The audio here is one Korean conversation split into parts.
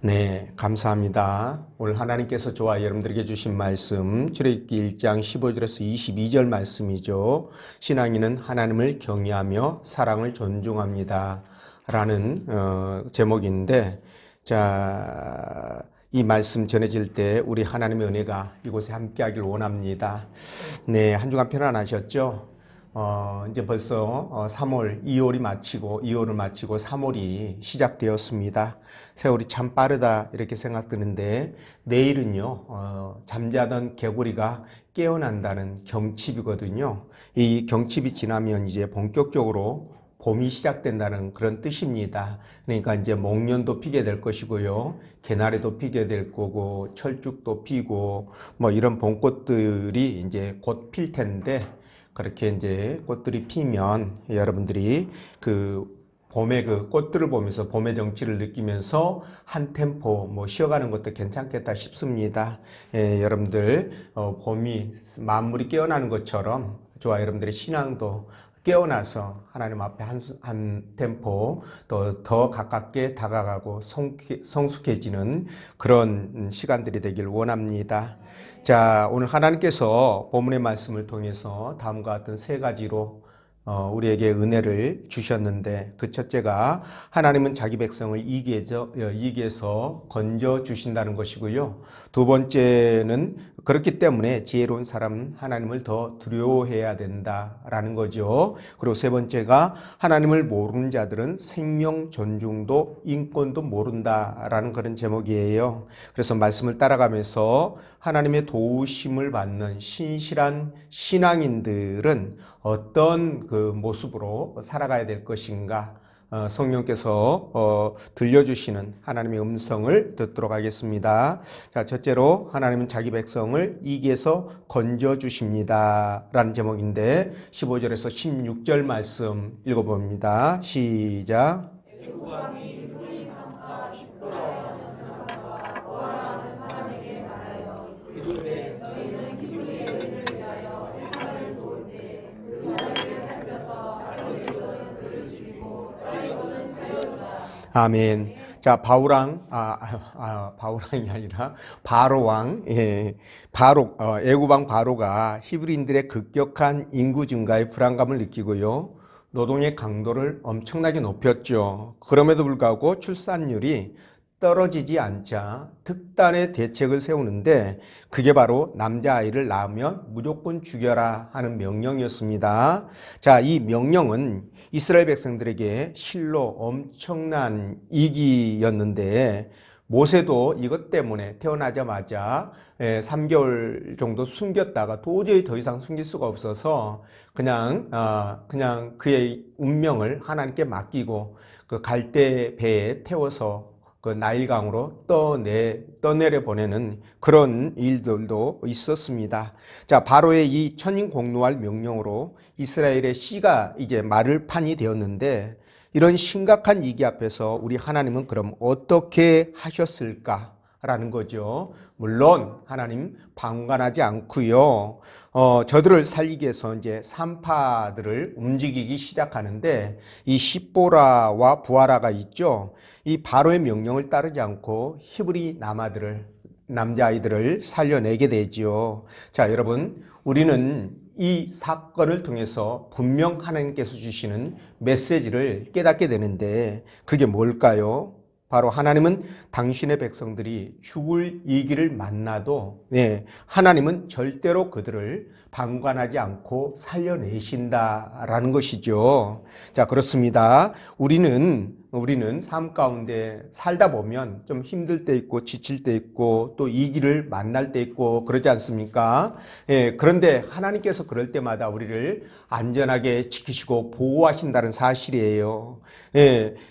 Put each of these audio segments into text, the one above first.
네, 감사합니다. 오늘 하나님께서 저와 여러분들에게 주신 말씀 출애굽기 1장 15절에서 22절 말씀이죠. 신앙인은 하나님을 경외하며 사랑을 존중합니다. 라는 제목인데, 자, 이 말씀 전해질 때 우리 하나님의 은혜가 이곳에 함께하길 원합니다. 네, 한 주간 편안하셨죠? 이제 벌써 2월을 마치고 3월이 시작되었습니다. 세월이 참 빠르다 이렇게 생각드는데 내일은요, 잠자던 개구리가 깨어난다는 경칩이거든요. 이 경칩이 지나면 이제 본격적으로 봄이 시작된다는 그런 뜻입니다. 그러니까 이제 목련도 피게 될 것이고요. 개나리도 피게 될 거고, 철쭉도 피고, 뭐 이런 봄꽃들이 이제 곧 필 텐데, 그렇게 이제 꽃들이 피면 여러분들이 그 봄의 그 꽃들을 보면서 봄의 정취를 느끼면서 한 템포 뭐 쉬어가는 것도 괜찮겠다 싶습니다. 여러분들 봄이 만물이 깨어나는 것처럼 저와 여러분들의 신앙도 깨어나서 하나님 앞에 한 템포 더 가깝게 다가가고 성숙해지는 그런 시간들이 되길 원합니다. 자, 오늘 하나님께서 본문의 말씀을 통해서 다음과 같은 세 가지로 우리에게 은혜를 주셨는데, 그 첫째가 하나님은 자기 백성을 이기에서 건져 주신다는 것이고요. 두 번째는 그렇기 때문에 지혜로운 사람은 하나님을 더 두려워해야 된다라는 거죠. 그리고 세 번째가 하나님을 모르는 자들은 생명 존중도 인권도 모른다라는 그런 제목이에요. 그래서 말씀을 따라가면서 하나님의 도우심을 받는 신실한 신앙인들은 어떤 그 모습으로 살아가야 될 것인가, 성령께서 들려주시는 하나님의 음성을 듣도록 하겠습니다. 자, 첫째로 하나님은 자기 백성을 이기에서 건져주십니다 라는 제목인데 15절에서 16절 말씀 읽어봅니다. 시작. 아멘. 자, 바울왕이 아니라 바로왕, 애굽왕 바로가 히브리인들의 급격한 인구 증가에 불안감을 느끼고요, 노동의 강도를 엄청나게 높였죠. 그럼에도 불구하고 출산율이 떨어지지 않자 특단의 대책을 세우는데, 그게 바로 남자아이를 낳으면 무조건 죽여라 하는 명령이었습니다. 자, 이 명령은 이스라엘 백성들에게 실로 엄청난 이기였는데, 모세도 이것 때문에 태어나자마자 3개월 정도 숨겼다가 도저히 더 이상 숨길 수가 없어서 그냥 그의 운명을 하나님께 맡기고 그 갈대 배에 태워서 그 나일강으로 떠내려 보내는 그런 일들도 있었습니다. 자, 바로의 이 천인공노할 명령으로 이스라엘의 씨가 이제 마를 판이 되었는데, 이런 심각한 위기 앞에서 우리 하나님은 그럼 어떻게 하셨을까? 라는 거죠. 물론 하나님 방관하지 않고요. 저들을 살리기 위해서 이제 산파들을 움직이기 시작하는데, 이 십보라와 부하라가 있죠. 이 바로의 명령을 따르지 않고 히브리 남자아이들을 살려내게 되지요. 자, 여러분, 우리는 이 사건을 통해서 분명 하나님께서 주시는 메시지를 깨닫게 되는데, 그게 뭘까요? 바로 하나님은 당신의 백성들이 죽을 위기를 만나도 하나님은 절대로 그들을 방관하지 않고 살려내신다라는 것이죠. 자, 그렇습니다. 우리는 삶 가운데 살다 보면 좀 힘들 때 있고 지칠 때 있고 또 위기를 만날 때 있고 그러지 않습니까? 그런데 하나님께서 그럴 때마다 우리를 안전하게 지키시고 보호하신다는 사실이에요.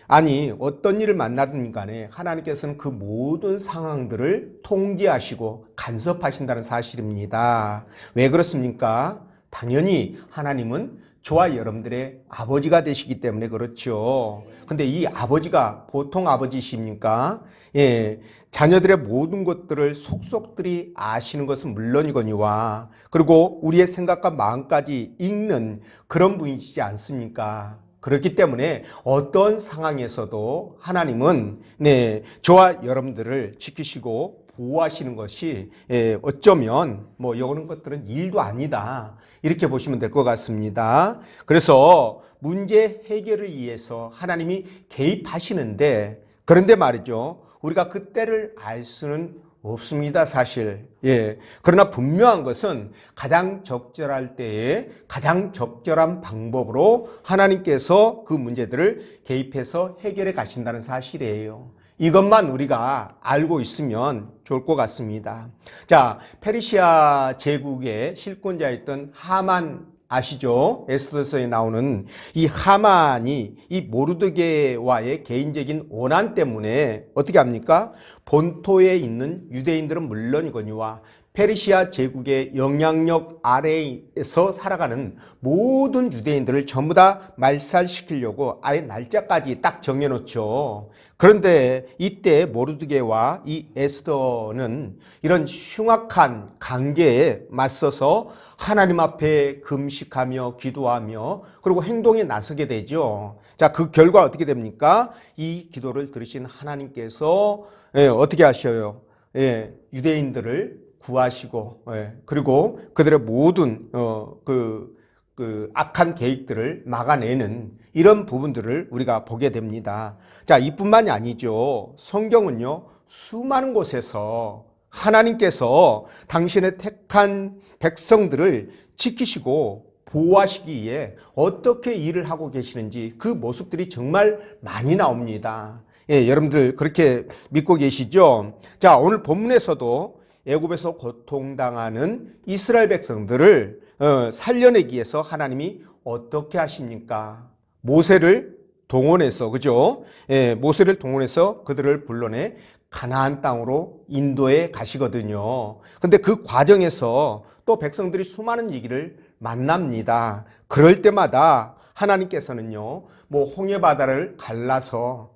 아니, 어떤 일을 만나든 간에 하나님께서는 그 모든 상황들을 통제하시고 간섭하신다는 사실입니다. 왜 그렇습니까? 당연히 하나님은 저와 여러분들의 아버지가 되시기 때문에 그렇죠. 근데 이 아버지가 보통 아버지십니까? 자녀들의 모든 것들을 속속들이 아시는 것은 물론이거니와, 그리고 우리의 생각과 마음까지 읽는 그런 분이시지 않습니까? 그렇기 때문에 어떤 상황에서도 하나님은 저와 여러분들을 지키시고 보호하시는 것이 어쩌면 이런 것들은 일도 아니다, 이렇게 보시면 될 것 같습니다. 그래서 문제 해결을 위해서 하나님이 개입하시는데, 그런데 말이죠, 우리가 그때를 알 수는 없습니다, 사실. 그러나 분명한 것은 가장 적절할 때에 가장 적절한 방법으로 하나님께서 그 문제들을 개입해서 해결해 가신다는 사실이에요. 이것만 우리가 알고 있으면 좋을 것 같습니다. 자, 페르시아 제국의 실권자였던 하만 아시죠? 에스더서에 나오는 이 하만이 이 모르드게와의 개인적인 원한 때문에 어떻게 합니까? 본토에 있는 유대인들은 물론이거니와 페르시아 제국의 영향력 아래에서 살아가는 모든 유대인들을 전부 다 말살시키려고 아예 날짜까지 딱 정해놓죠. 그런데 이때 모르드게와 이 에스더는 이런 흉악한 관계에 맞서서 하나님 앞에 금식하며 기도하며 그리고 행동에 나서게 되죠. 자, 그 결과 어떻게 됩니까? 이 기도를 들으신 하나님께서 어떻게 하셔요? 유대인들을 구하시고, 그리고 그들의 모든 그 악한 계획들을 막아내는 이런 부분들을 우리가 보게 됩니다. 자, 이뿐만이 아니죠. 성경은요, 수많은 곳에서 하나님께서 당신의 택한 백성들을 지키시고 보호하시기 위해 어떻게 일을 하고 계시는지 그 모습들이 정말 많이 나옵니다. 여러분들 그렇게 믿고 계시죠? 자, 오늘 본문에서도 애굽에서 고통당하는 이스라엘 백성들을 살려내기 위해서 하나님이 어떻게 하십니까? 모세를 동원해서, 그죠? 모세를 동원해서 그들을 불러내 가나안 땅으로 인도해 가시거든요. 근데 그 과정에서 또 백성들이 수많은 위기를 만납니다. 그럴 때마다 하나님께서는요, 홍해 바다를 갈라서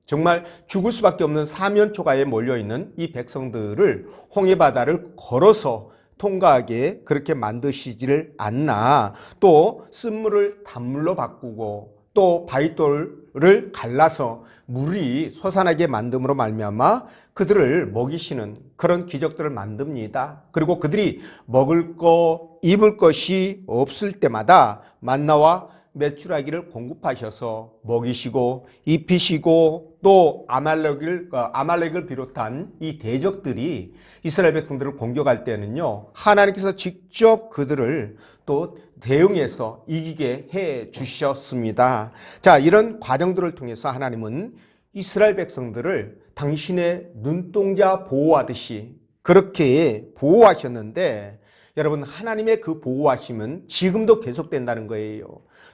정말 죽을 수밖에 없는 사면초가에 몰려있는 이 백성들을 홍해 바다를 걸어서 통과하게 그렇게 만드시지를 않나. 또 쓴물을 단물로 바꾸고 또 바위돌을 갈라서 물이 솟아나게 만듦으로 말미암아 그들을 먹이시는 그런 기적들을 만듭니다. 그리고 그들이 먹을 거 입을 것이 없을 때마다 만나와 메추라기를 공급하셔서 먹이시고 입히시고 또 아말렉을 비롯한 이 대적들이 이스라엘 백성들을 공격할 때는요, 하나님께서 직접 그들을 또 대응해서 이기게 해 주셨습니다. 자, 이런 과정들을 통해서 하나님은 이스라엘 백성들을 당신의 눈동자 보호하듯이 그렇게 보호하셨는데, 여러분, 하나님의 그 보호하심은 지금도 계속된다는 거예요.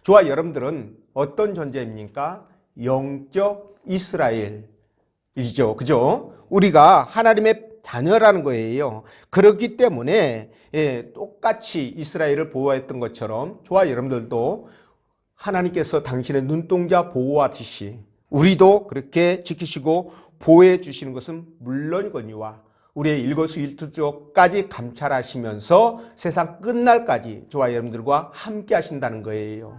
저와 여러분들은 어떤 존재입니까? 영적 이스라엘이죠. 그죠? 우리가 하나님의 자녀라는 거예요. 그렇기 때문에 똑같이 이스라엘을 보호했던 것처럼 저와 여러분들도 하나님께서 당신의 눈동자 보호하듯이 우리도 그렇게 지키시고 보호해 주시는 것은 물론이거니와 우리의 일거수일투족까지 감찰하시면서 세상 끝날까지 저와 여러분들과 함께 하신다는 거예요.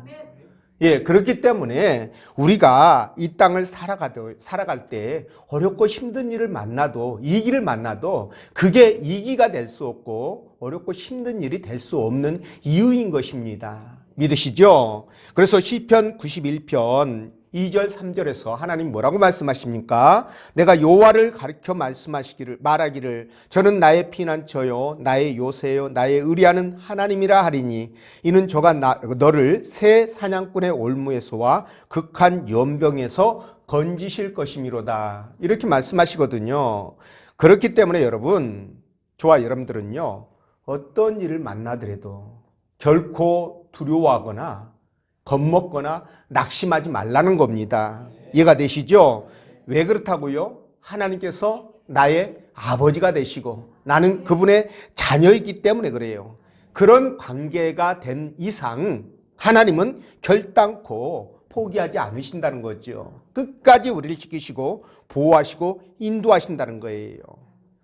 그렇기 때문에 우리가 이 땅을 살아갈 때 어렵고 힘든 일을 만나도, 위기를 만나도 그게 위기가 될 수 없고 어렵고 힘든 일이 될 수 없는 이유인 것입니다. 믿으시죠? 그래서 시편 91편 2절 3절에서 하나님 뭐라고 말씀하십니까? 내가 여호와를 가리켜 말하기를 저는 나의 피난처요 나의 요새요 나의 의리하는 하나님이라 하리니 이는 저가 너를 새 사냥꾼의 올무에서와 극한 연병에서 건지실 것이미로다, 이렇게 말씀하시거든요. 그렇기 때문에 여러분, 저와 여러분들은요, 어떤 일을 만나더라도 결코 두려워하거나 겁먹거나 낙심하지 말라는 겁니다. 이해가 되시죠? 왜 그렇다고요? 하나님께서 나의 아버지가 되시고 나는 그분의 자녀이기 때문에 그래요. 그런 관계가 된 이상 하나님은 결단코 포기하지 않으신다는 거죠. 끝까지 우리를 지키시고 보호하시고 인도하신다는 거예요.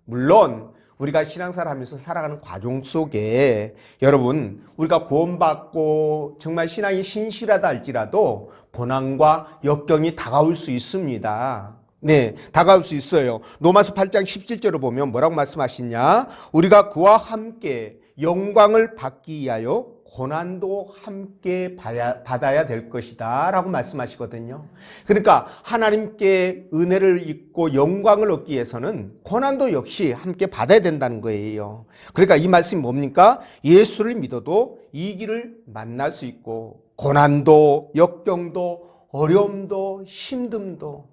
물론 우리가 신앙생활 하면서 살아가는 과정 속에 여러분 우리가 구원받고 정말 신앙이 신실하다 할지라도 고난과 역경이 다가올 수 있습니다. 네, 다가올 수 있어요. 로마서 8장 17절을 보면 뭐라고 말씀하시냐? 우리가 그와 함께 영광을 받기 위하여 고난도 함께 받아야 될 것이다 라고 말씀하시거든요. 그러니까 하나님께 은혜를 입고 영광을 얻기 위해서는 고난도 역시 함께 받아야 된다는 거예요. 그러니까 이 말씀이 뭡니까? 예수를 믿어도 이 길을 만날 수 있고 고난도 역경도 어려움도 힘듦도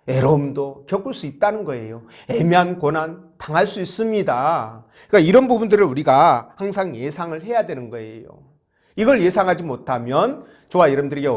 애로움도 겪을 수 있다는 거예요. 애매한 고난 당할 수 있습니다. 그러니까 이런 부분들을 우리가 항상 예상을 해야 되는 거예요. 이걸 예상하지 못하면 저와 여러분들에게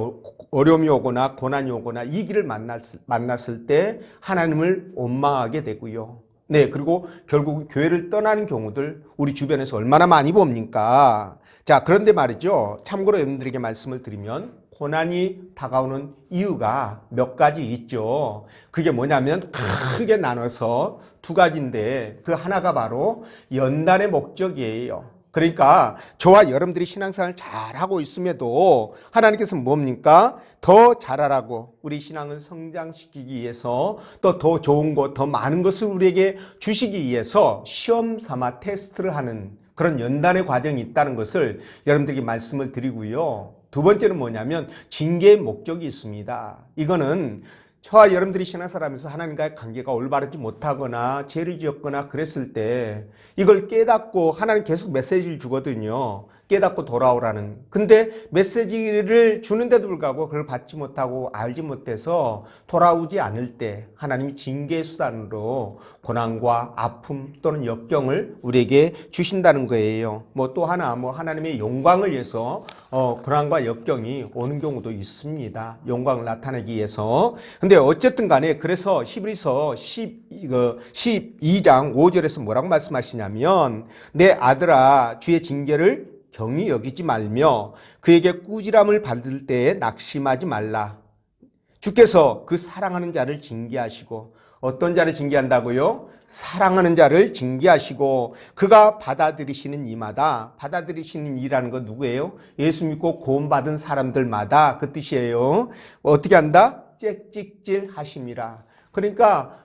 어려움이 오거나 고난이 오거나 이 길을 만났을 때 하나님을 원망하게 되고요. 네, 그리고 결국 교회를 떠나는 경우들 우리 주변에서 얼마나 많이 봅니까? 자, 그런데 말이죠. 참고로 여러분들에게 말씀을 드리면 고난이 다가오는 이유가 몇 가지 있죠. 그게 뭐냐면 크게 나눠서 두 가지인데 그 하나가 바로 연단의 목적이에요. 그러니까 저와 여러분들이 신앙생활을 잘하고 있음에도 하나님께서 뭡니까? 더 잘하라고 우리 신앙을 성장시키기 위해서 또 더 좋은 것, 더 많은 것을 우리에게 주시기 위해서 시험 삼아 테스트를 하는 그런 연단의 과정이 있다는 것을 여러분들에게 말씀을 드리고요. 두 번째는 뭐냐면 징계의 목적이 있습니다. 이거는 저와 여러분들이 신앙생활하면서 하나님과의 관계가 올바르지 못하거나 죄를 지었거나 그랬을 때 이걸 깨닫고 하나님 계속 메시지를 주거든요. 깨닫고 돌아오라는. 근데 메시지를 주는데도 불구하고 그걸 받지 못하고 알지 못해서 돌아오지 않을 때 하나님이 징계의 수단으로 고난과 아픔 또는 역경을 우리에게 주신다는 거예요. 뭐 또 하나 하나님의 영광을 위해서 고난과 역경이 오는 경우도 있습니다. 영광을 나타내기 위해서. 근데 어쨌든 간에 그래서 히브리서 12장 5절에서 뭐라고 말씀하시냐면 내 아들아 주의 징계를 경히 여기지 말며 그에게 꾸지람을 받을 때에 낙심하지 말라. 주께서 그 사랑하는 자를 징계하시고 어떤 자를 징계한다고요? 사랑하는 자를 징계하시고 그가 받아들이시는 이마다 받아들이시는 이라는 건 누구예요? 예수 믿고 구원받은 사람들마다 그 뜻이에요. 어떻게 한다? 짹짹질 하심이라. 그러니까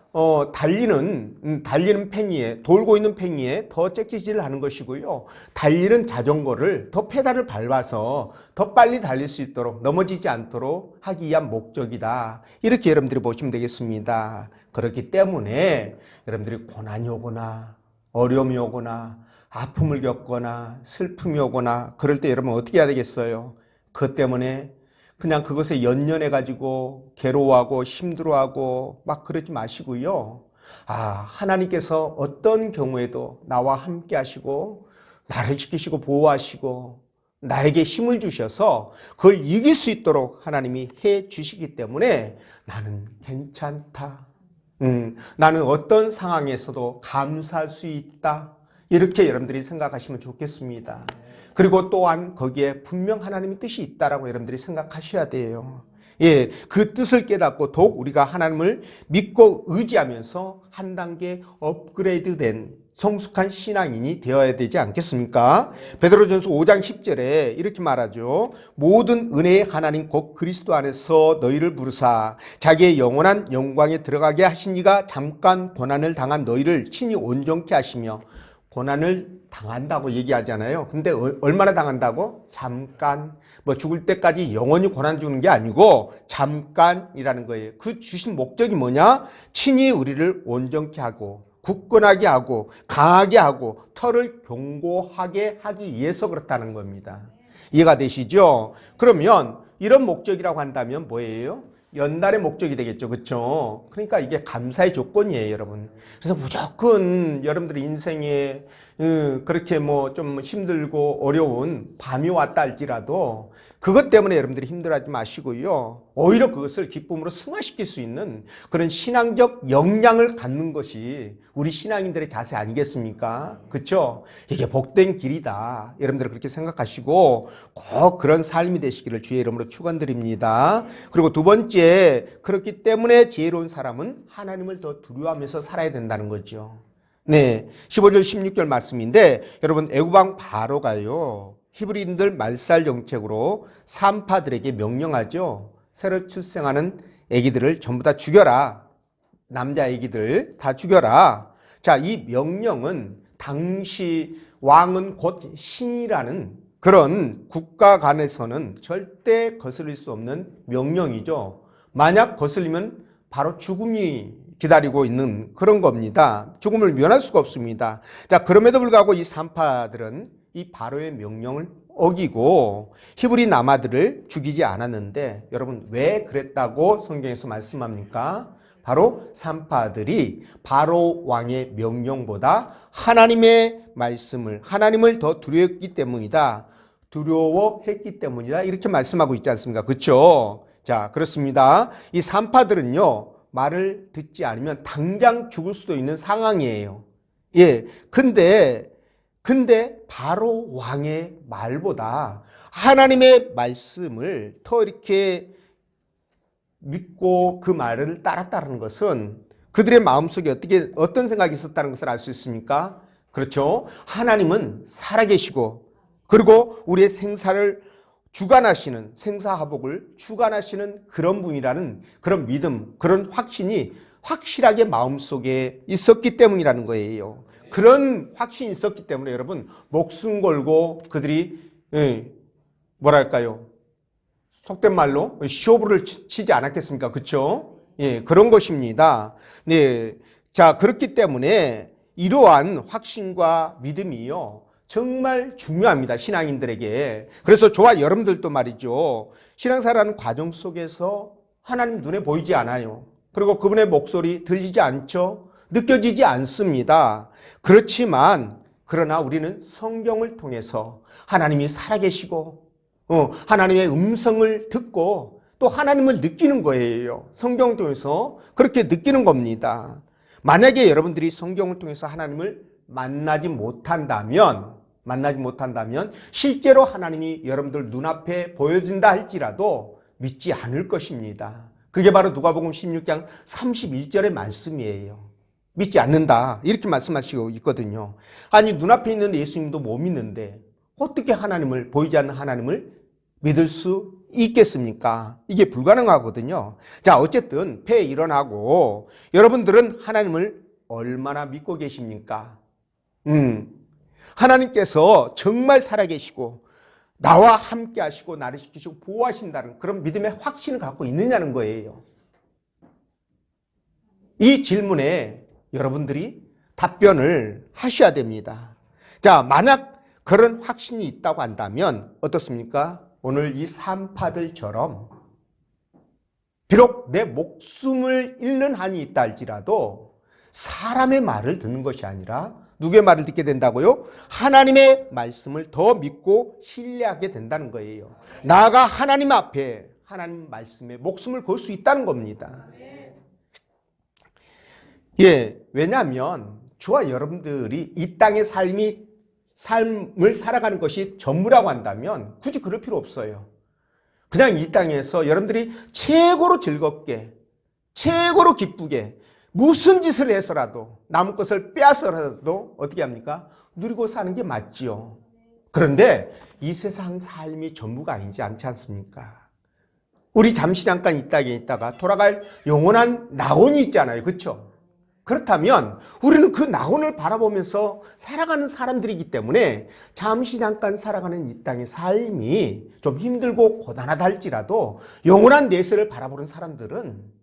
달리는 팽이에 돌고 있는 팽이에 더 짹짹질을 하는 것이고요. 달리는 자전거를 더 페달을 밟아서 더 빨리 달릴 수 있도록 넘어지지 않도록 하기 위한 목적이다. 이렇게 여러분들이 보시면 되겠습니다. 그렇기 때문에 여러분들이 고난이 오거나 어려움이 오거나 아픔을 겪거나 슬픔이 오거나 그럴 때 여러분 어떻게 해야 되겠어요? 그것 때문에 그냥 그것에 연연해가지고 괴로워하고 힘들어하고 막 그러지 마시고요. 하나님께서 어떤 경우에도 나와 함께 하시고 나를 지키시고 보호하시고 나에게 힘을 주셔서 그걸 이길 수 있도록 하나님이 해 주시기 때문에 나는 괜찮다. 나는 어떤 상황에서도 감사할 수 있다. 이렇게 여러분들이 생각하시면 좋겠습니다. 그리고 또한 거기에 분명 하나님의 뜻이 있다라고 여러분들이 생각하셔야 돼요. 예, 그 뜻을 깨닫고 더욱 우리가 하나님을 믿고 의지하면서 한 단계 업그레이드된 성숙한 신앙인이 되어야 되지 않겠습니까? 베드로전서 5장 10절에 이렇게 말하죠. 모든 은혜의 하나님 곧 그리스도 안에서 너희를 부르사 자기의 영원한 영광에 들어가게 하신 이가 잠깐 고난을 당한 너희를 친히 온전케 하시며 고난을 당한다고 얘기하잖아요. 근데 얼마나 당한다고? 잠깐. 죽을 때까지 영원히 고난 주는 게 아니고 잠깐이라는 거예요. 그 주신 목적이 뭐냐? 친히 우리를 온전케 하고 굳건하게 하고 강하게 하고 털을 견고하게 하기 위해서 그렇다는 겁니다. 이해가 되시죠? 그러면 이런 목적이라고 한다면 뭐예요? 연단의 목적이 되겠죠. 그렇죠? 그러니까 이게 감사의 조건이에요, 여러분. 그래서 무조건 여러분들의 인생에 그렇게 좀 힘들고 어려운 밤이 왔다 할지라도 그것 때문에 여러분들이 힘들어하지 마시고요. 오히려 그것을 기쁨으로 승화시킬 수 있는 그런 신앙적 역량을 갖는 것이 우리 신앙인들의 자세 아니겠습니까? 그렇죠? 이게 복된 길이다. 여러분들 그렇게 생각하시고 꼭 그런 삶이 되시기를 주의 이름으로 축원드립니다. 그리고 두 번째, 그렇기 때문에 지혜로운 사람은 하나님을 더 두려워하면서 살아야 된다는 거죠. 네, 15절 16절 말씀인데 여러분 애굽왕 바로가요 히브리인들 말살 정책으로 산파들에게 명령하죠. 새로 출생하는 아기들을 전부 다 죽여라. 남자 아기들 다 죽여라. 자, 이 명령은 당시 왕은 곧 신이라는 그런 국가 간에서는 절대 거스릴 수 없는 명령이죠. 만약 거슬리면 바로 죽음이 기다리고 있는 그런 겁니다. 죽음을 면할 수가 없습니다. 자, 그럼에도 불구하고 이 산파들은 이 바로의 명령을 어기고 히브리 남아들을 죽이지 않았는데 여러분 왜 그랬다고 성경에서 말씀합니까? 바로 산파들이 바로 왕의 명령보다 하나님의 말씀을 하나님을 더 두려워했기 때문이다. 두려워했기 때문이다. 이렇게 말씀하고 있지 않습니까? 그렇죠? 자, 그렇습니다. 이 산파들은요. 말을 듣지 않으면 당장 죽을 수도 있는 상황이에요. 예. 근데 바로 왕의 말보다 하나님의 말씀을 더 이렇게 믿고 그 말을 따랐다는 것은 그들의 마음속에 어떤 생각이 있었다는 것을 알 수 있습니까? 그렇죠. 하나님은 살아계시고 그리고 우리의 생사를 주관하시는 생사화복을 주관하시는 그런 분이라는 그런 믿음, 그런 확신이 확실하게 마음속에 있었기 때문이라는 거예요. 그런 확신이 있었기 때문에 여러분 목숨 걸고 그들이 뭐랄까요? 속된 말로 쇼부를 치지 않았겠습니까? 그렇죠? 예, 그런 것입니다. 네, 자 그렇기 때문에 이러한 확신과 믿음이요 정말 중요합니다. 신앙인들에게. 그래서 저와 여러분들도 말이죠. 신앙생활하는 과정 속에서 하나님 눈에 보이지 않아요. 그리고 그분의 목소리 들리지 않죠. 느껴지지 않습니다. 그렇지만 그러나 우리는 성경을 통해서 하나님이 살아계시고 하나님의 음성을 듣고 또 하나님을 느끼는 거예요. 성경을 통해서 그렇게 느끼는 겁니다. 만약에 여러분들이 성경을 통해서 하나님을 만나지 못한다면 실제로 하나님이 여러분들 눈앞에 보여진다 할지라도 믿지 않을 것입니다. 그게 바로 누가복음 16장 31절의 말씀이에요. 믿지 않는다 이렇게 말씀하시고 있거든요. 아니 눈앞에 있는 예수님도 못 믿는데 어떻게 하나님을 보이지 않는 하나님을 믿을 수 있겠습니까? 이게 불가능하거든요. 자 어쨌든 폐 일어나고 여러분들은 하나님을 얼마나 믿고 계십니까? 하나님께서 정말 살아계시고 나와 함께 하시고 나를 지키시고 보호하신다는 그런 믿음의 확신을 갖고 있느냐는 거예요. 이 질문에 여러분들이 답변을 하셔야 됩니다. 자, 만약 그런 확신이 있다고 한다면 어떻습니까? 오늘 이 산파들처럼 비록 내 목숨을 잃는 한이 있다 할지라도 사람의 말을 듣는 것이 아니라 누구의 말을 듣게 된다고요? 하나님의 말씀을 더 믿고 신뢰하게 된다는 거예요. 나아가 하나님 앞에 하나님 말씀에 목숨을 걸 수 있다는 겁니다. 예, 왜냐하면 저와 여러분들이 이 땅의 삶을 살아가는 것이 전부라고 한다면 굳이 그럴 필요 없어요. 그냥 이 땅에서 여러분들이 최고로 즐겁게, 최고로 기쁘게 무슨 짓을 해서라도 남의 것을 빼앗아서라도 어떻게 합니까? 누리고 사는 게 맞지요. 그런데 이 세상 삶이 전부가 아니지 않지 않습니까? 우리 잠시 잠깐 이 땅에 있다가 돌아갈 영원한 낙원이 있잖아요. 그렇죠? 그렇다면 우리는 그 낙원을 바라보면서 살아가는 사람들이기 때문에 잠시 잠깐 살아가는 이 땅의 삶이 좀 힘들고 고단하다 할지라도 영원한 내세를 바라보는 사람들은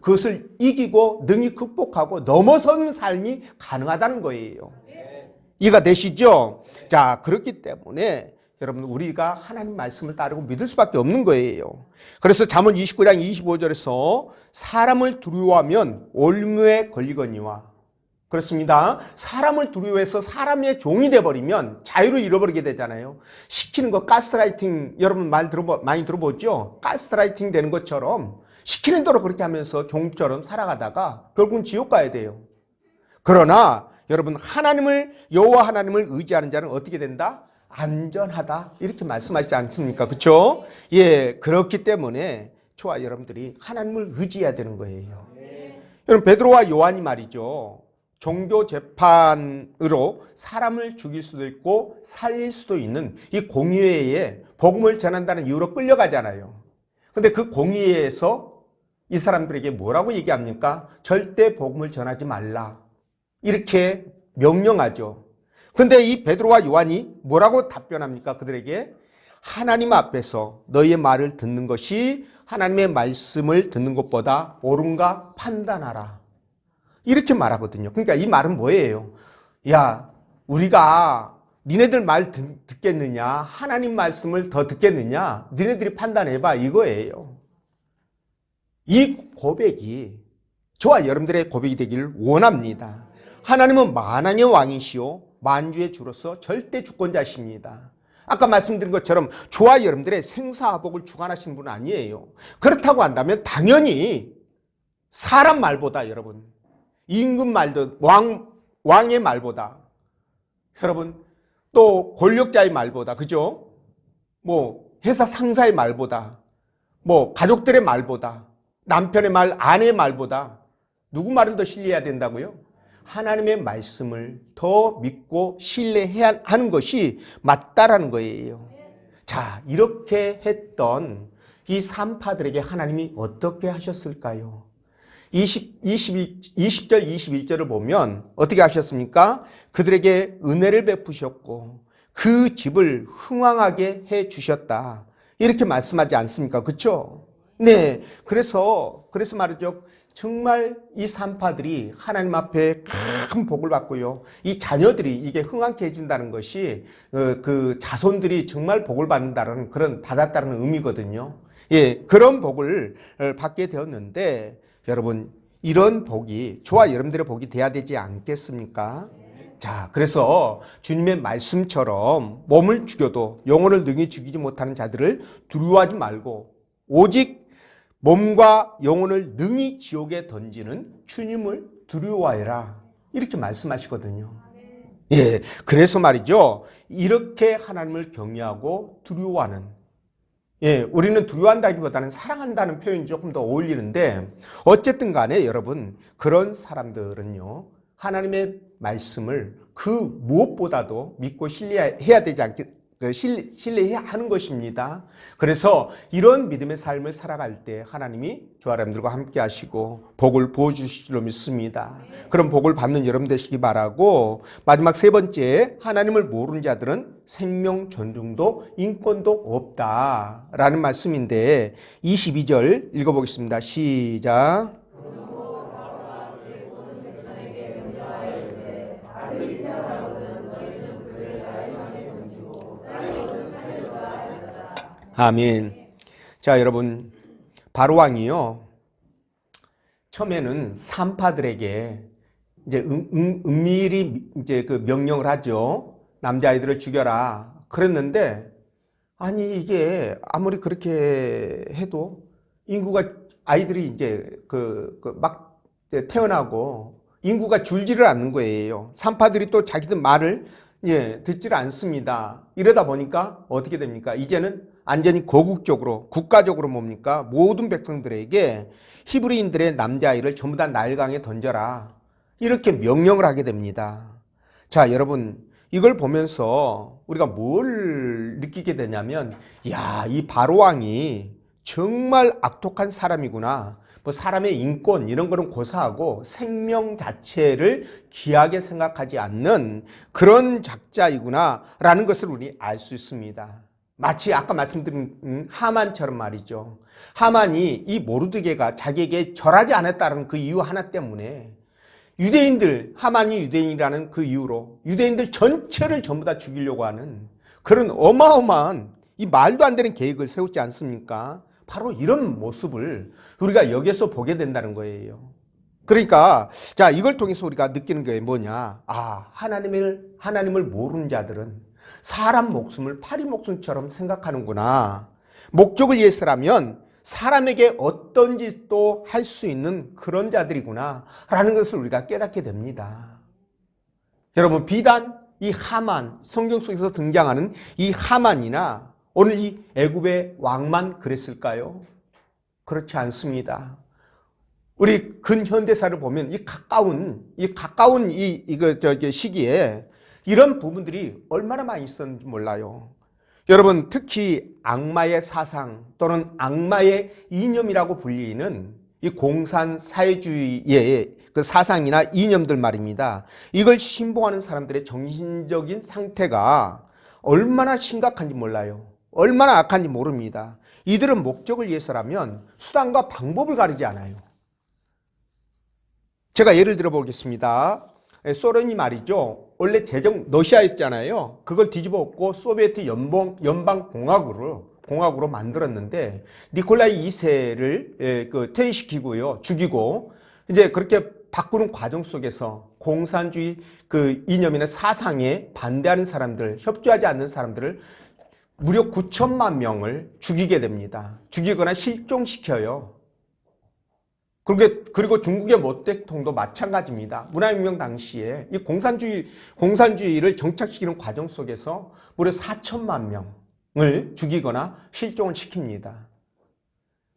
그것을 이기고 능히 극복하고 넘어서는 삶이 가능하다는 거예요. 이해가 되시죠? 자, 그렇기 때문에 여러분 우리가 하나님 말씀을 따르고 믿을 수밖에 없는 거예요. 그래서 잠언 29장 25절에서 사람을 두려워하면 올무에 걸리거니와 그렇습니다. 사람을 두려워해서 사람의 종이 돼버리면 자유를 잃어버리게 되잖아요. 시키는 거 가스라이팅 여러분 많이 들어보죠? 가스라이팅 되는 것처럼 시키는 대로 그렇게 하면서 종처럼 살아가다가 결국은 지옥 가야 돼요. 그러나 여러분 여호와 하나님을 의지하는 자는 어떻게 된다? 안전하다 이렇게 말씀하시지 않습니까? 그렇죠? 예, 그렇기 때문에 저와 여러분들이 하나님을 의지해야 되는 거예요. 여러분 베드로와 요한이 말이죠. 종교 재판으로 사람을 죽일 수도 있고 살릴 수도 있는 이 공의회에 복음을 전한다는 이유로 끌려가잖아요. 근데 그 공의회에서 이 사람들에게 뭐라고 얘기합니까? 절대 복음을 전하지 말라. 이렇게 명령하죠. 근데 이 베드로와 요한이 뭐라고 답변합니까? 그들에게 하나님 앞에서 너희의 말을 듣는 것이 하나님의 말씀을 듣는 것보다 옳은가 판단하라. 이렇게 말하거든요. 그러니까 이 말은 뭐예요? 야, 우리가 니네들 말 듣겠느냐? 하나님 말씀을 더 듣겠느냐? 니네들이 판단해봐. 이거예요. 이 고백이 저와 여러분들의 고백이 되기를 원합니다. 하나님은 만왕의 왕이시오 만주의 주로서 절대 주권자십니다. 아까 말씀드린 것처럼 저와 여러분들의 생사화복을 주관하시는 분은 아니에요. 그렇다고 한다면 당연히 사람 말보다 여러분 임금 말도 왕의 말보다 여러분 또 권력자의 말보다 그죠? 뭐 회사 상사의 말보다 뭐 가족들의 말보다 남편의 말, 아내의 말보다 누구 말을 더 신뢰해야 된다고요? 하나님의 말씀을 더 믿고 신뢰해야 하는 것이 맞다라는 거예요. 자, 이렇게 했던 이 산파들에게 하나님이 어떻게 하셨을까요? 20절, 21절을 보면 어떻게 하셨습니까? 그들에게 은혜를 베푸셨고 그 집을 흥왕하게 해 주셨다. 이렇게 말씀하지 않습니까? 그렇죠? 네, 그래서 말이죠. 정말 이 산파들이 하나님 앞에 큰 복을 받고요. 이 자녀들이 이게 흥왕케 해준다는 것이 그 자손들이 정말 복을 받는다는 그런 받았다는 의미거든요. 예, 그런 복을 받게 되었는데 여러분 이런 복이 저와 여러분들의 복이 돼야 되지 않겠습니까? 자, 그래서 주님의 말씀처럼 몸을 죽여도 영혼을 능히 죽이지 못하는 자들을 두려워하지 말고 오직 몸과 영혼을 능히 지옥에 던지는 주님을 두려워해라. 이렇게 말씀하시거든요. 예, 그래서 말이죠. 이렇게 하나님을 경외하고 두려워하는, 예, 우리는 두려워한다기보다는 사랑한다는 표현이 조금 더 어울리는데 어쨌든 간에 여러분 그런 사람들은요. 하나님의 말씀을 그 무엇보다도 믿고 신뢰해야 되지 않겠 신뢰해야 하는 것입니다. 그래서 이런 믿음의 삶을 살아갈 때 하나님이 저와 여러분들과 함께 하시고 복을 부어주실 줄로 믿습니다. 그런 복을 받는 여러분 되시기 바라고 마지막 세 번째 하나님을 모르는 자들은 생명 존중도 인권도 없다라는 말씀인데 22절 읽어보겠습니다. 시작. 아멘. 자, 여러분, 바로왕이요. 처음에는 산파들에게 이제 은밀히 이제 그 명령을 하죠. 남자아이들을 죽여라. 그랬는데, 아니, 이게 아무리 그렇게 해도 인구가, 아이들이 이제 막 태어나고 인구가 줄지를 않는 거예요. 산파들이 또 자기들 말을 듣지를 않습니다. 이러다 보니까 어떻게 됩니까? 이제는 완전히 거국적으로 국가적으로 뭡니까? 모든 백성들에게 히브리인들의 남자아이를 전부 다 나일강에 던져라. 이렇게 명령을 하게 됩니다. 자, 여러분 이걸 보면서 우리가 뭘 느끼게 되냐면 야, 이 바로왕이 정말 악독한 사람이구나. 뭐 사람의 인권 이런 거는 고사하고 생명 자체를 귀하게 생각하지 않는 그런 작자이구나 라는 것을 우리 알 수 있습니다. 마치 아까 말씀드린 하만처럼 말이죠. 하만이 이 모르드게가 자기에게 절하지 않았다는 그 이유 하나 때문에 유대인들, 하만이 유대인이라는 그 이유로 유대인들 전체를 전부 다 죽이려고 하는 그런 어마어마한 이 말도 안 되는 계획을 세우지 않습니까? 바로 이런 모습을 우리가 여기서 보게 된다는 거예요. 그러니까 자, 이걸 통해서 우리가 느끼는 게 뭐냐? 아, 하나님을 모르는 자들은 사람 목숨을 파리 목숨처럼 생각하는구나. 목적을 위해서라면 사람에게 어떤 짓도 할 수 있는 그런 자들이구나 라는 것을 우리가 깨닫게 됩니다. 여러분, 비단 이 하만, 성경 속에서 등장하는 이 하만이나 오늘 이 애굽의 왕만 그랬을까요? 그렇지 않습니다. 우리 근현대사를 보면 이 가까운 시기에 이런 부분들이 얼마나 많이 있었는지 몰라요. 여러분, 특히 악마의 사상 또는 악마의 이념이라고 불리는 이 공산 사회주의의 그 사상이나 이념들 말입니다. 이걸 신봉하는 사람들의 정신적인 상태가 얼마나 심각한지 몰라요. 얼마나 악한지 모릅니다. 이들은 목적을 위해서라면 수단과 방법을 가리지 않아요. 제가 예를 들어 보겠습니다. 소련이 말이죠. 원래 러시아였잖아요. 그걸 뒤집어 엎고 소비에트 연방공화국으로 만들었는데 니콜라이 2세를 퇴위시키고요. 죽이고 이제 그렇게 바꾸는 과정 속에서 공산주의 그 이념이나 사상에 반대하는 사람들, 협조하지 않는 사람들을 무려 9천만 명을 죽이게 됩니다. 죽이거나 실종시켜요. 그리고 중국의 모 대통령도 마찬가지입니다. 문화혁명 당시에 이 공산주의를 정착시키는 과정 속에서 무려 4천만 명을 죽이거나 실종을 시킵니다.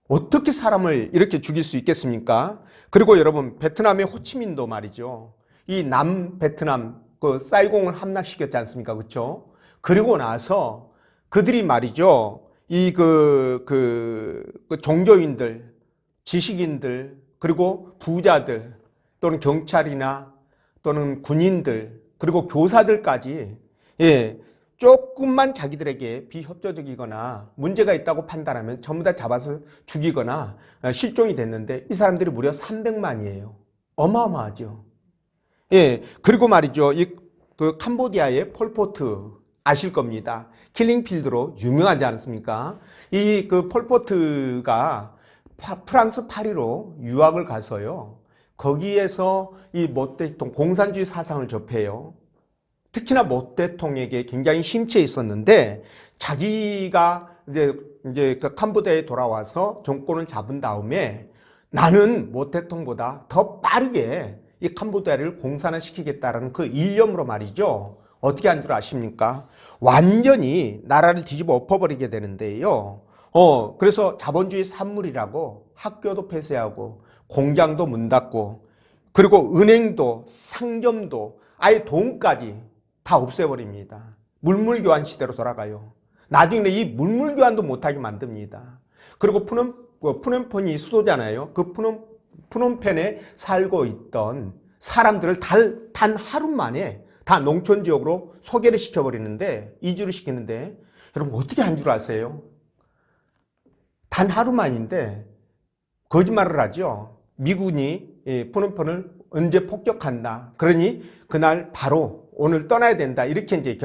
어떻게 사람을 이렇게 죽일 수 있겠습니까? 그리고 여러분, 베트남의 호치민도 말이죠. 이 남베트남 그 사이공을 함락시켰지 않습니까? 그렇죠? 그리고 나서 그들이 말이죠. 종교인들, 지식인들, 그리고 부자들 또는 경찰이나 또는 군인들 그리고 교사들까지 조금만 자기들에게 비협조적이거나 문제가 있다고 판단하면 전부 다 잡아서 죽이거나 실종이 됐는데 이 사람들이 무려 300만이에요. 어마어마하죠. 그리고 말이죠. 그 캄보디아의 폴포트 아실 겁니다. 킬링필드로 유명하지 않습니까? 그 폴포트가 프랑스 파리로 유학을 가서요. 거기에서 이 모 대통령 공산주의 사상을 접해요. 특히나 모 대통령에게 굉장히 심취해 있었는데 자기가 이제 그 캄보디아에 돌아와서 정권을 잡은 다음에 나는 모 대통령보다 더 빠르게 이 캄보디아를 공산화시키겠다라는 그 일념으로 말이죠. 어떻게 한 줄 아십니까? 완전히 나라를 뒤집어 엎어버리게 되는데요. 그래서 자본주의 산물이라고 학교도 폐쇄하고 공장도 문 닫고 그리고 은행도 상점도 아예 돈까지 다 없애버립니다. 물물교환 시대로 돌아가요. 나중에 이 물물교환도 못하게 만듭니다. 그리고 푸놈펜이 수도잖아요. 그 푸놈펜에 살고 있던 사람들을 단 하루 만에 다 농촌 지역으로 소개를 시켜버리는데 이주를 시키는데 여러분 어떻게 한 줄 아세요? 단 하루만인데 거짓말을 하죠. 미군이 푸놈펜을 언제 폭격한다. 그러니 그날 바로 오늘 떠나야 된다. 이렇게 이제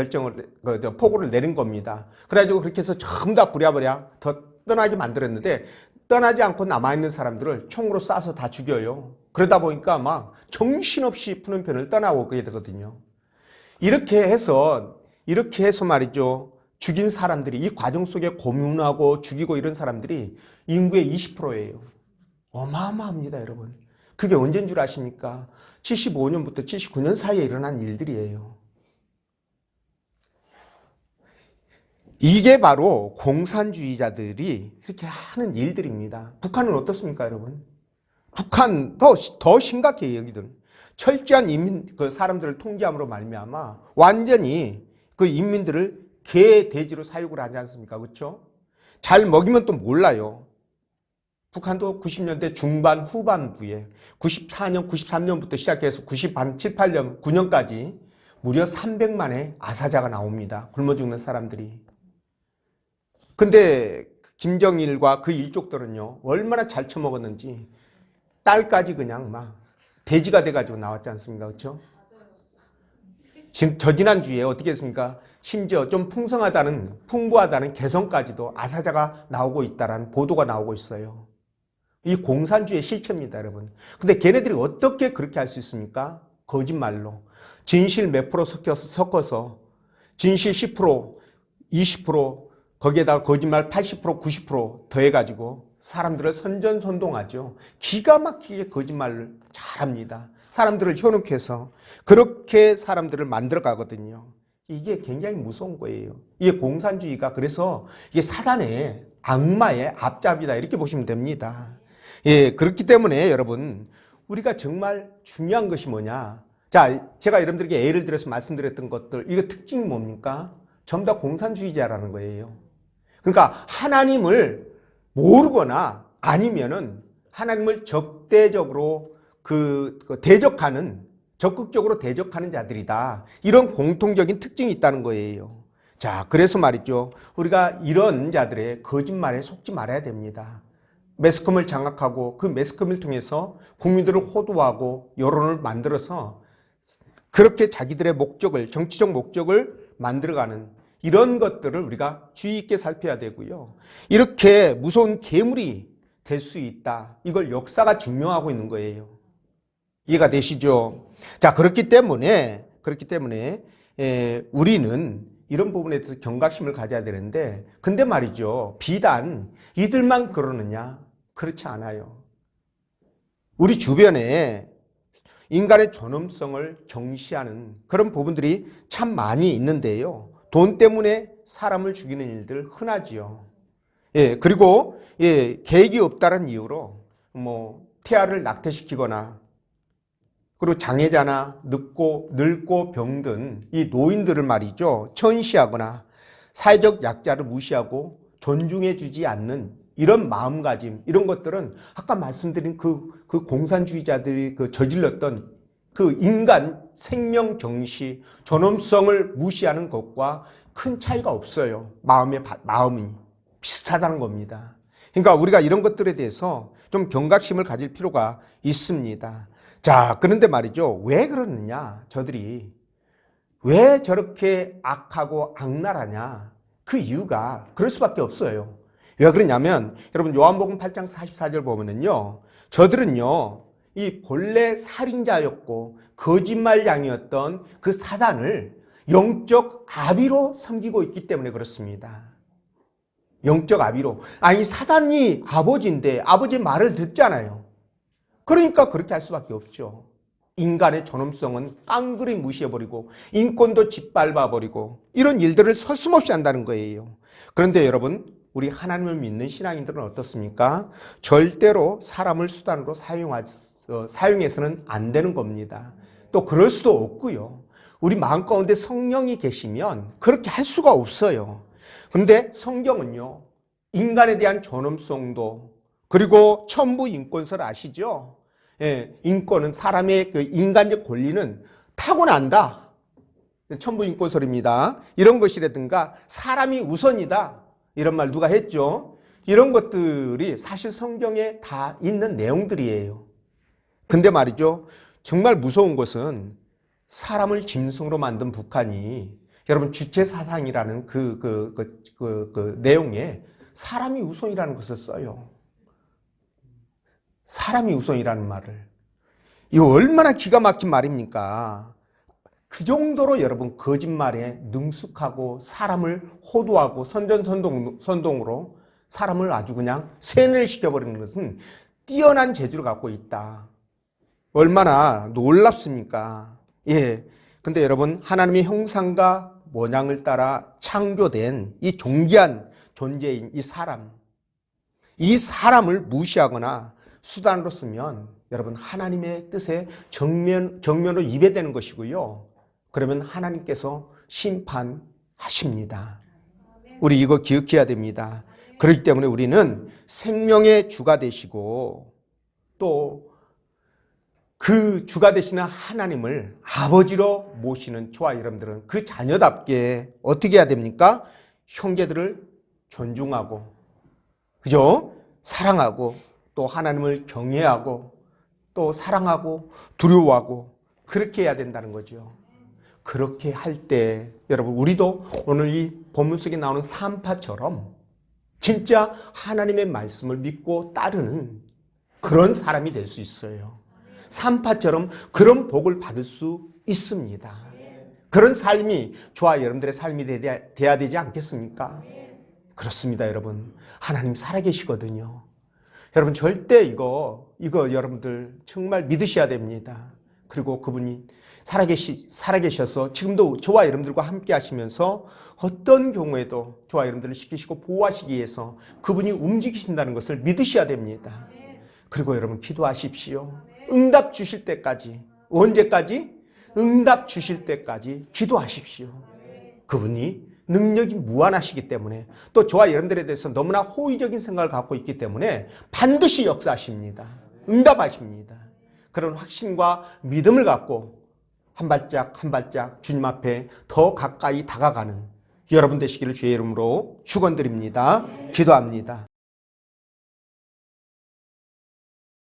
포고를 내린 겁니다. 그래가지고 그렇게 해서 전부 다 부랴부랴 더 떠나게 만들었는데 떠나지 않고 남아있는 사람들을 총으로 쏴서 다 죽여요. 그러다 보니까 막 정신없이 푸놈펜을 떠나오게 되거든요. 이렇게 해서 말이죠. 죽인 사람들이 이 과정 속에 고문하고 죽이고 이런 사람들이 인구의 20%예요. 어마어마합니다, 여러분. 그게 언제인 줄 아십니까? 75년부터 79년 사이에 일어난 일들이에요. 이게 바로 공산주의자들이 이렇게 하는 일들입니다. 북한은 어떻습니까, 여러분? 북한 더 심각해요, 여기들은. 철저한 그 사람들을 통제함으로 말미암아 완전히 그 인민들을 개, 돼지로 사육을 하지 않습니까? 그렇죠? 잘 먹이면 또 몰라요. 북한도 90년대 중반 후반부에 94년, 93년부터 시작해서 97, 8년, 9년까지 무려 300만의 아사자가 나옵니다. 굶어 죽는 사람들이. 근데 김정일과 그 일족들은요, 얼마나 잘 처먹었는지 딸까지 그냥 막 돼지가 돼가지고 나왔지 않습니까? 그렇죠? 저지난주에 어떻게 했습니까? 심지어 좀 풍부하다는 개성까지도 아사자가 나오고 있다라는 보도가 나오고 있어요. 이 공산주의의 실체입니다, 여러분. 근데 걔네들이 어떻게 그렇게 할 수 있습니까? 거짓말로. 진실 몇 프로 섞어서 진실 10%, 20%, 거기에다가 거짓말 80%, 90% 더해가지고 사람들을 선전선동하죠. 기가 막히게 거짓말을 잘합니다. 사람들을 현혹해서 그렇게 사람들을 만들어 가거든요. 이게 굉장히 무서운 거예요. 이게 공산주의가 그래서 이게 사단의 악마의 앞잡이다 이렇게 보시면 됩니다. 예, 그렇기 때문에 여러분, 우리가 정말 중요한 것이 뭐냐. 자, 제가 여러분들에게 예를 들어서 말씀드렸던 것들, 이거 특징이 뭡니까? 전부 다 공산주의자라는 거예요. 그러니까 하나님을 모르거나 아니면은 하나님을 적대적으로 대적하는, 적극적으로 대적하는 자들이다. 이런 공통적인 특징이 있다는 거예요. 자, 그래서 말이죠. 우리가 이런 자들의 거짓말에 속지 말아야 됩니다. 매스컴을 장악하고 그 매스컴을 통해서 국민들을 호도하고 여론을 만들어서 그렇게 자기들의 목적을, 정치적 목적을 만들어가는 이런 것들을 우리가 주의 있게 살펴야 되고요. 이렇게 무서운 괴물이 될 수 있다. 이걸 역사가 증명하고 있는 거예요. 이해가 되시죠? 자, 그렇기 때문에 우리는 이런 부분에 대해서 경각심을 가져야 되는데, 근데 말이죠. 비단 이들만 그러느냐? 그렇지 않아요. 우리 주변에 인간의 존엄성을 경시하는 그런 부분들이 참 많이 있는데요. 돈 때문에 사람을 죽이는 일들 흔하지요. 예, 그리고 계획이 없다는 이유로 태아를 낙태시키거나, 그리고 장애자나 늙고 병든 이 노인들을 말이죠, 천시하거나 사회적 약자를 무시하고 존중해 주지 않는 이런 마음가짐, 이런 것들은 아까 말씀드린 그 공산주의자들이 저질렀던 그 인간 생명 경시, 존엄성을 무시하는 것과 큰 차이가 없어요. 마음이 비슷하다는 겁니다. 그러니까 우리가 이런 것들에 대해서 좀 경각심을 가질 필요가 있습니다. 자, 그런데 말이죠. 왜 그러느냐? 저들이 왜 저렇게 악하고 악랄하냐? 그 이유가 그럴 수밖에 없어요. 왜 그러냐면 여러분 요한복음 8장 44절 보면은요. 저들은요. 이 본래 살인자였고 거짓말 양이었던 그 사단을 영적 아비로 섬기고 있기 때문에 그렇습니다. 영적 아비로. 아니 사단이 아버지인데 아버지의 말을 듣잖아요. 그러니까 그렇게 할 수밖에 없죠. 인간의 존엄성은 깡그리 무시해버리고 인권도 짓밟아버리고 이런 일들을 서슴없이 한다는 거예요. 그런데 여러분 우리 하나님을 믿는 신앙인들은 어떻습니까? 절대로 사람을 수단으로 사용해서는 안 되는 겁니다. 또 그럴 수도 없고요. 우리 마음 가운데 성령이 계시면 그렇게 할 수가 없어요. 그런데 성경은요. 인간에 대한 존엄성도 그리고 천부 인권설 아시죠? 예, 인권은 사람의 그 인간적 권리는 타고난다. 천부 인권설입니다. 이런 것이라든가 사람이 우선이다. 이런 말 누가 했죠? 이런 것들이 사실 성경에 다 있는 내용들이에요. 근데 말이죠. 정말 무서운 것은 사람을 짐승으로 만든 북한이 여러분 주체 사상이라는 그 내용에 사람이 우선이라는 것을 써요. 사람이 우선이라는 말을. 이거 얼마나 기가 막힌 말입니까? 그 정도로 여러분 거짓말에 능숙하고 사람을 호도하고 선동으로 사람을 아주 그냥 세뇌를 시켜버리는 것은 뛰어난 재주를 갖고 있다. 얼마나 놀랍습니까? 예. 근데 여러분 하나님의 형상과 모양을 따라 창조된 이 존귀한 존재인 이 사람을 무시하거나 수단으로 쓰면 여러분 하나님의 뜻에 정면으로 위배되는 것이고요. 그러면 하나님께서 심판하십니다. 우리 이거 기억해야 됩니다. 그렇기 때문에 우리는 생명의 주가 되시고 또 그 주가 되시는 하나님을 아버지로 모시는 저와 여러분들은 그 자녀답게 어떻게 해야 됩니까? 형제들을 존중하고, 그죠? 사랑하고, 또 하나님을 경외하고, 또 사랑하고, 두려워하고, 그렇게 해야 된다는 거죠. 그렇게 할 때, 여러분, 우리도 오늘 이 본문 속에 나오는 산파처럼 진짜 하나님의 말씀을 믿고 따르는 그런 사람이 될 수 있어요. 산파처럼 그런 복을 받을 수 있습니다. 그런 삶이 저와 여러분들의 삶이 돼야 되지 않겠습니까? 그렇습니다, 여러분. 하나님 살아계시거든요. 여러분 절대 이거 여러분들 정말 믿으셔야 됩니다. 그리고 그분이 살아계셔서 지금도 저와 여러분들과 함께 하시면서 어떤 경우에도 저와 여러분들을 지키시고 보호하시기 위해서 그분이 움직이신다는 것을 믿으셔야 됩니다. 그리고 여러분 기도하십시오. 응답 주실 때까지. 언제까지? 응답 주실 때까지 기도하십시오. 그분이 능력이 무한하시기 때문에 또 저와 여러분들에 대해서 너무나 호의적인 생각을 갖고 있기 때문에 반드시 역사하십니다. 응답하십니다. 그런 확신과 믿음을 갖고 한 발짝 한 발짝 주님 앞에 더 가까이 다가가는 여러분 되시기를 주의 이름으로 축원드립니다. 기도합니다.